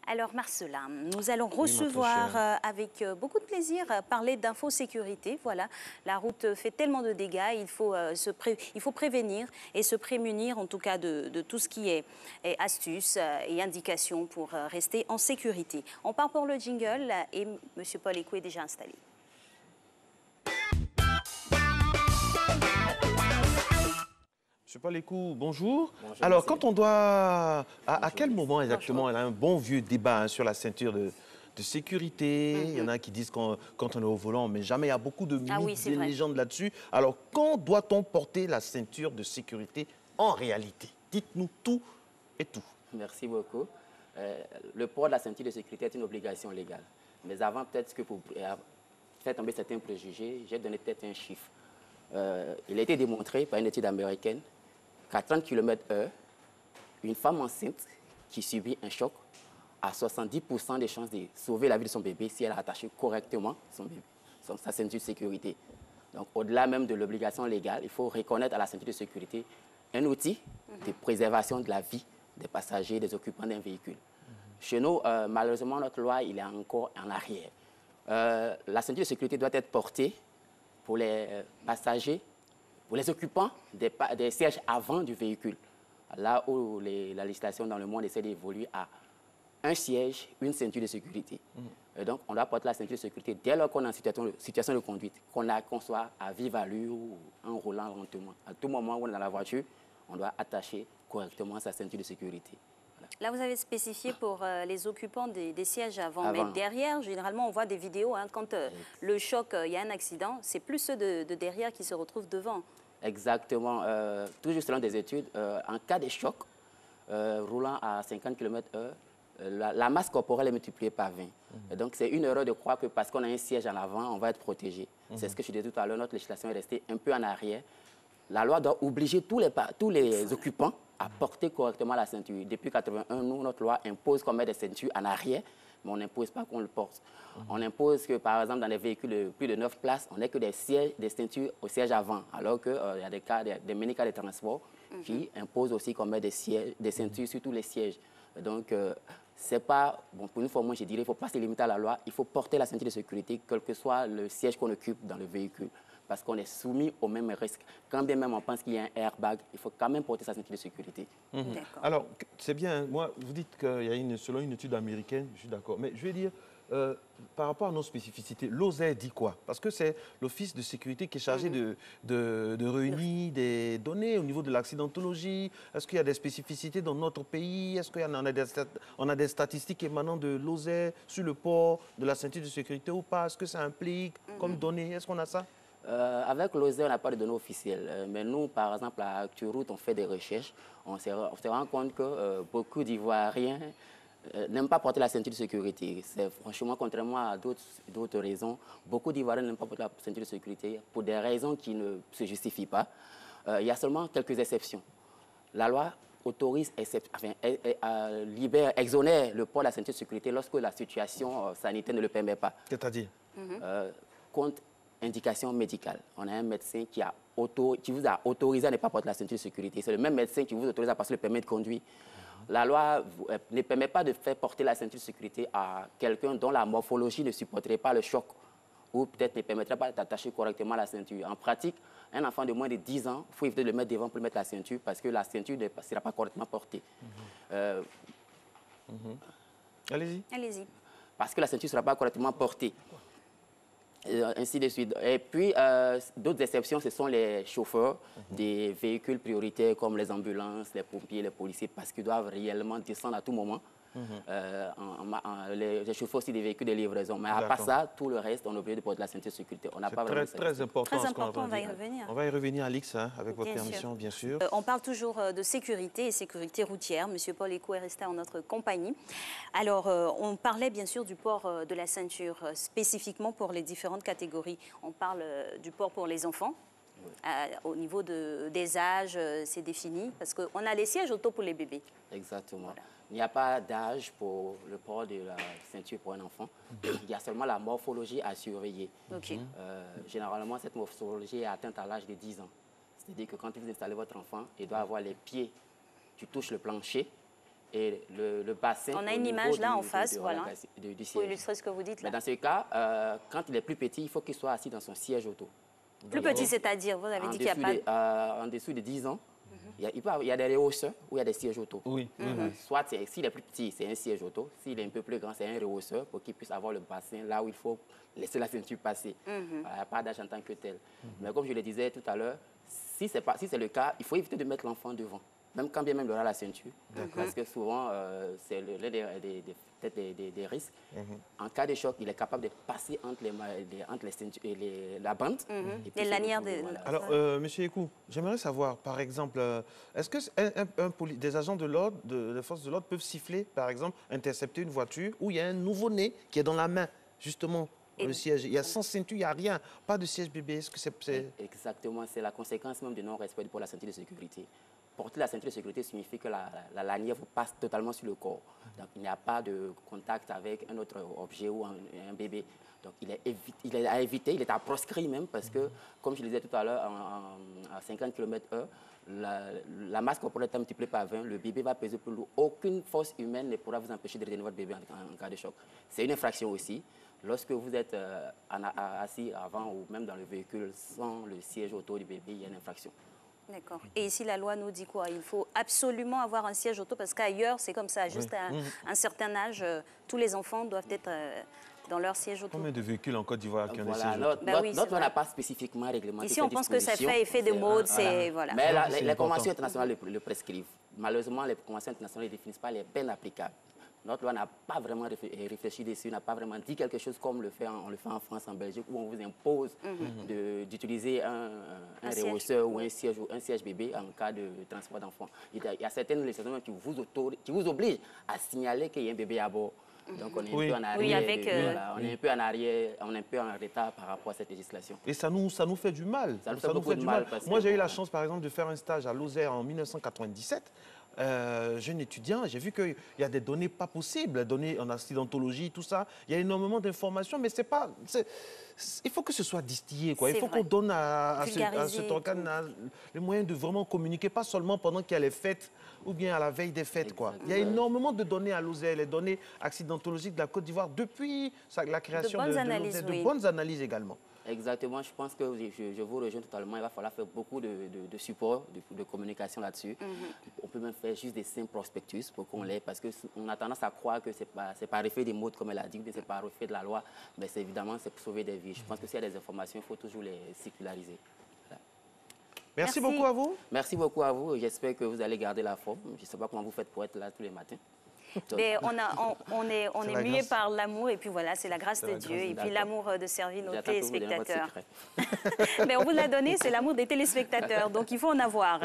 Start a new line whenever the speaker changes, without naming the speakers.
Alors Marcela, nous allons
Oui, ma très
recevoir
chère.
avec beaucoup de plaisir parler d'infosécurité. Voilà, la route fait tellement de dégâts, il faut prévenir et se prémunir en tout cas de tout ce qui est astuces et indications pour rester en sécurité. On part pour le jingle et M. Paul Ekou est déjà installé.
Monsieur Paul Ekou, bonjour.
Bonjour,
Alors,
monsieur.
quand on doit... À
Bonjour,
quel moment
Bonjour.
exactement il y a un bon vieux débat sur la ceinture de sécurité? Il y en a qui disent quand on est au volant, mais jamais il y a beaucoup de mythes,
Ah oui, c'est
de
vrai.
légendes là-dessus. Alors, quand doit-on porter la ceinture de sécurité en réalité? Dites-nous tout et tout.
Merci beaucoup. Le port de la ceinture de sécurité est une obligation légale. Mais avant, peut-être que pour faire tomber certains préjugés, j'ai donné peut-être un chiffre. Il a été démontré par une étude américaine qu'à 30 km/h, une femme enceinte qui subit un choc a 70% de chances de sauver la vie de son bébé si elle a attaché correctement sa ceinture de sécurité. Donc, au-delà même de l'obligation légale, il faut reconnaître à la ceinture de sécurité un outil de préservation de la vie des passagers, des occupants d'un véhicule. Chez nous, malheureusement, notre loi, il est encore en arrière. La ceinture de sécurité doit être portée pour les passagers, pour les occupants des sièges avant du véhicule. Là où la législation dans le monde essaie d'évoluer à un siège, une ceinture de sécurité. Et donc, on doit porter la ceinture de sécurité dès lors qu'on est en situation de conduite, qu'on soit à vive allure ou en roulant lentement. À tout moment où on est dans la voiture, on doit attacher correctement sa ceinture de sécurité. Voilà.
Là, vous avez spécifié pour les occupants des sièges avant.
Avant.
Mais derrière, généralement, on voit des vidéos. Hein, quand le choc, il y a un accident, c'est plus ceux de derrière qui se retrouvent devant.
Exactement. Toujours selon des études, en cas de choc, roulant à 50 km/h, la masse corporelle est multipliée par 20. Et donc, c'est une erreur de croire que parce qu'on a un siège en avant, on va être protégé. C'est ce que je disais tout à l'heure, notre législation est restée un peu en arrière. La loi doit obliger tous les occupants à porter correctement la ceinture. Depuis 1981, nous, notre loi impose qu'on mette des ceintures en arrière, mais on n'impose pas qu'on le porte. On impose que, par exemple, dans les véhicules de plus de 9 places, on n'ait que des ceintures au siège avant, alors qu'il y a des mini-cas de transport qui imposent aussi qu'on mette des ceintures sur tous les sièges. Donc, c'est pas... Bon, pour une fois, moi, je dirais, il ne faut pas se limiter à la loi. Il faut porter la ceinture de sécurité, quel que soit le siège qu'on occupe dans le véhicule. Parce qu'on est soumis aux mêmes risques. Quand bien même on pense qu'il y a un airbag, il faut quand même porter sa ceinture de sécurité.
Alors, c'est bien. Moi, vous dites qu'il y a selon une étude américaine, je suis d'accord. Mais je vais dire, par rapport à nos spécificités, l'OSER dit quoi? Parce que c'est l'Office de sécurité qui est chargé de réunir des données au niveau de l'accidentologie. Est-ce qu'il y a des spécificités dans notre pays? Est-ce qu'on a des statistiques émanant de l'OSER sur le port de la ceinture de sécurité ou pas? Est-ce que ça implique comme données? Est-ce qu'on a ça?
Avec l'OSER, on n'a pas de données officielles. Mais nous, par exemple, à ActuRoute, on fait des recherches. On se rend compte que beaucoup d'Ivoiriens n'aiment pas porter la ceinture de sécurité. C'est franchement, contrairement à d'autres raisons, beaucoup d'Ivoiriens n'aiment pas porter la ceinture de sécurité pour des raisons qui ne se justifient pas. Il y a seulement quelques exceptions. La loi autorise, exonère le port de la ceinture de sécurité lorsque la situation sanitaire ne le permet pas.
C'est-à-dire?
Contre indication médicale. On a un médecin qui vous a autorisé à ne pas porter la ceinture de sécurité. C'est le même médecin qui vous autorise à passer le permis de conduire. La loi ne permet pas de faire porter la ceinture de sécurité à quelqu'un dont la morphologie ne supporterait pas le choc ou peut-être ne permettrait pas d'attacher correctement la ceinture. En pratique, un enfant de moins de 10 ans, il faut éviter de le mettre devant pour mettre la ceinture parce que la ceinture ne sera pas correctement portée.
Allez-y.
Allez-y.
Parce que la ceinture ne sera pas correctement portée. Ainsi de suite. Et puis, d'autres exceptions, ce sont les chauffeurs des véhicules prioritaires comme les ambulances, les pompiers, les policiers, parce qu'ils doivent réellement descendre à tout moment. Les chauffeurs aussi des véhicules de livraison. Mais à part ça, tout le reste, on est obligé de porter la ceinture de sécurité. On n'a pas vraiment
très important.
Très important, on va y revenir.
On va y revenir, Alix, hein, avec votre permission, bien sûr.
On parle toujours de sécurité et sécurité routière. Monsieur Paul Ekou est resté en notre compagnie. Alors, on parlait bien sûr du port de la ceinture spécifiquement pour les différentes catégories. On parle du port pour les enfants. Au niveau des âges, c'est défini parce qu'on a les sièges auto pour les bébés.
Exactement.
Voilà.
Il n'y a pas d'âge pour le port de la ceinture pour un enfant. Il y a seulement la morphologie à surveiller. Généralement, cette morphologie est atteinte à l'âge de 10 ans. C'est-à-dire que quand vous installez votre enfant, il doit avoir les pieds, tu touches le plancher, et le bassin.
On a
au
une
niveau
image là
du-
en face,
voilà,
voilà.
du
Pour
siège.
illustrer ce que vous dites
Mais
là.
dans ce cas, quand il est plus petit, il faut qu'il soit assis dans son siège auto.
Plus petit, c'est-à-dire, vous avez dit qu'il n'y a pas...
En dessous de 10 ans, il y a des rehausseurs ou il y a des sièges auto.
Oui.
Soit s'il est plus petit, c'est un siège auto. S'il est un peu plus grand, c'est un rehausseur pour qu'il puisse avoir le bassin là où il faut laisser la ceinture passer. Il n'y a pas d'âge en tant que tel. Mais comme je le disais tout à l'heure, si c'est le cas, il faut éviter de mettre l'enfant devant. Même quand bien même il aura la ceinture. Parce que souvent, c'est l'un des risques. En cas de choc, il est capable de passer entre les ceintures et la bande. Et puis
Les lanières
retrouver,
de...
voilà.
Alors, Monsieur Ekou, j'aimerais savoir, par exemple, est-ce que des agents de l'ordre, des forces de l'ordre peuvent siffler, par exemple, intercepter une voiture où il y a un nouveau-né qui est dans la main, justement, le siège. Il y a sans ceinture, il n'y a rien, pas de siège bébé. Est-ce que c'est...
Exactement, c'est la conséquence même du non-respect pour la ceinture de sécurité. Porter la ceinture de sécurité signifie que la lanière vous passe totalement sur le corps. Donc il n'y a pas de contact avec un autre objet ou un bébé. Donc il est à éviter, il est à proscrire même parce que, comme je le disais tout à l'heure, à 50 km/h, la masse corporelle est multipliée par 20, le bébé va peser plus lourd. Aucune force humaine ne pourra vous empêcher de retenir votre bébé en cas de choc. C'est une infraction aussi. Lorsque vous êtes assis avant ou même dans le véhicule sans le siège auto du bébé, il y a une infraction.
D'accord. Et ici, la loi nous dit quoi? Il faut absolument avoir un siège auto parce qu'ailleurs, c'est comme ça. Juste à un certain âge, tous les enfants doivent être dans leur siège auto.
Combien de véhicules en Côte d'Ivoire qui ont des
Voilà,
sièges auto?
notre loi n'a pas spécifiquement réglementé.
Ici, on pense que ça fait effet de mode. Voilà.
Mais
c'est
les conventions
important.
internationales le prescrivent. Malheureusement, les conventions internationales ne définissent pas les peines applicables. Notre loi n'a pas vraiment réfléchi dessus, n'a pas vraiment dit quelque chose comme on le fait en France, en Belgique, où on vous impose d'utiliser un rehausseur ou un siège bébé en cas de transport d'enfants. Il y a certaines législations qui vous obligent à signaler qu'il y a un bébé à bord. Donc on est un peu en arrière.
Oui, avec,
on est un peu en arrière, on est un peu en retard par rapport à cette législation.
Et ça nous fait du mal.
Ça nous fait beaucoup de mal parce
Moi,
que-
j'ai eu la chance, par exemple, de faire un stage à Lozère en 1997. Jeune étudiant, j'ai vu qu'il y a des données pas possibles, données en accidentologie, tout ça. Il y a énormément d'informations, mais il faut que ce soit distillé, quoi. Il
C'est
faut
vrai.
qu'on donne à
Vulgariser
cet organe les moyens de vraiment communiquer, pas seulement pendant qu'il y a les fêtes ou bien à la veille des fêtes, quoi. Il y a énormément de données à Lozère, les données accidentologiques de la Côte d'Ivoire depuis la création
bonnes
de
analyses,
Lozère,
oui.
de bonnes analyses également.
Exactement, je pense que je vous rejoins totalement. Il va falloir faire beaucoup de support, de communication là-dessus. On peut même faire juste des simples prospectus pour qu'on l'ait, parce qu'on a tendance à croire que c'est par effet des mots, comme elle a dit, mais c'est par effet de la loi. Mais évidemment, c'est pour sauver des vies. Je pense que s'il y a des informations, il faut toujours les circulariser. Voilà.
Merci
Merci.
beaucoup à vous.
Merci beaucoup à vous. J'espère que vous allez garder la forme. Je ne sais pas comment vous faites pour être là tous les matins.
Mais on est
la
mué
grâce.
par l'amour et puis voilà, c'est la grâce de Dieu et puis
d'accord.
l'amour de servir nos
J'attends que vous donniez votre
téléspectateurs.
secret.
Mais on vous l'a donné, c'est l'amour des téléspectateurs, donc il faut en avoir.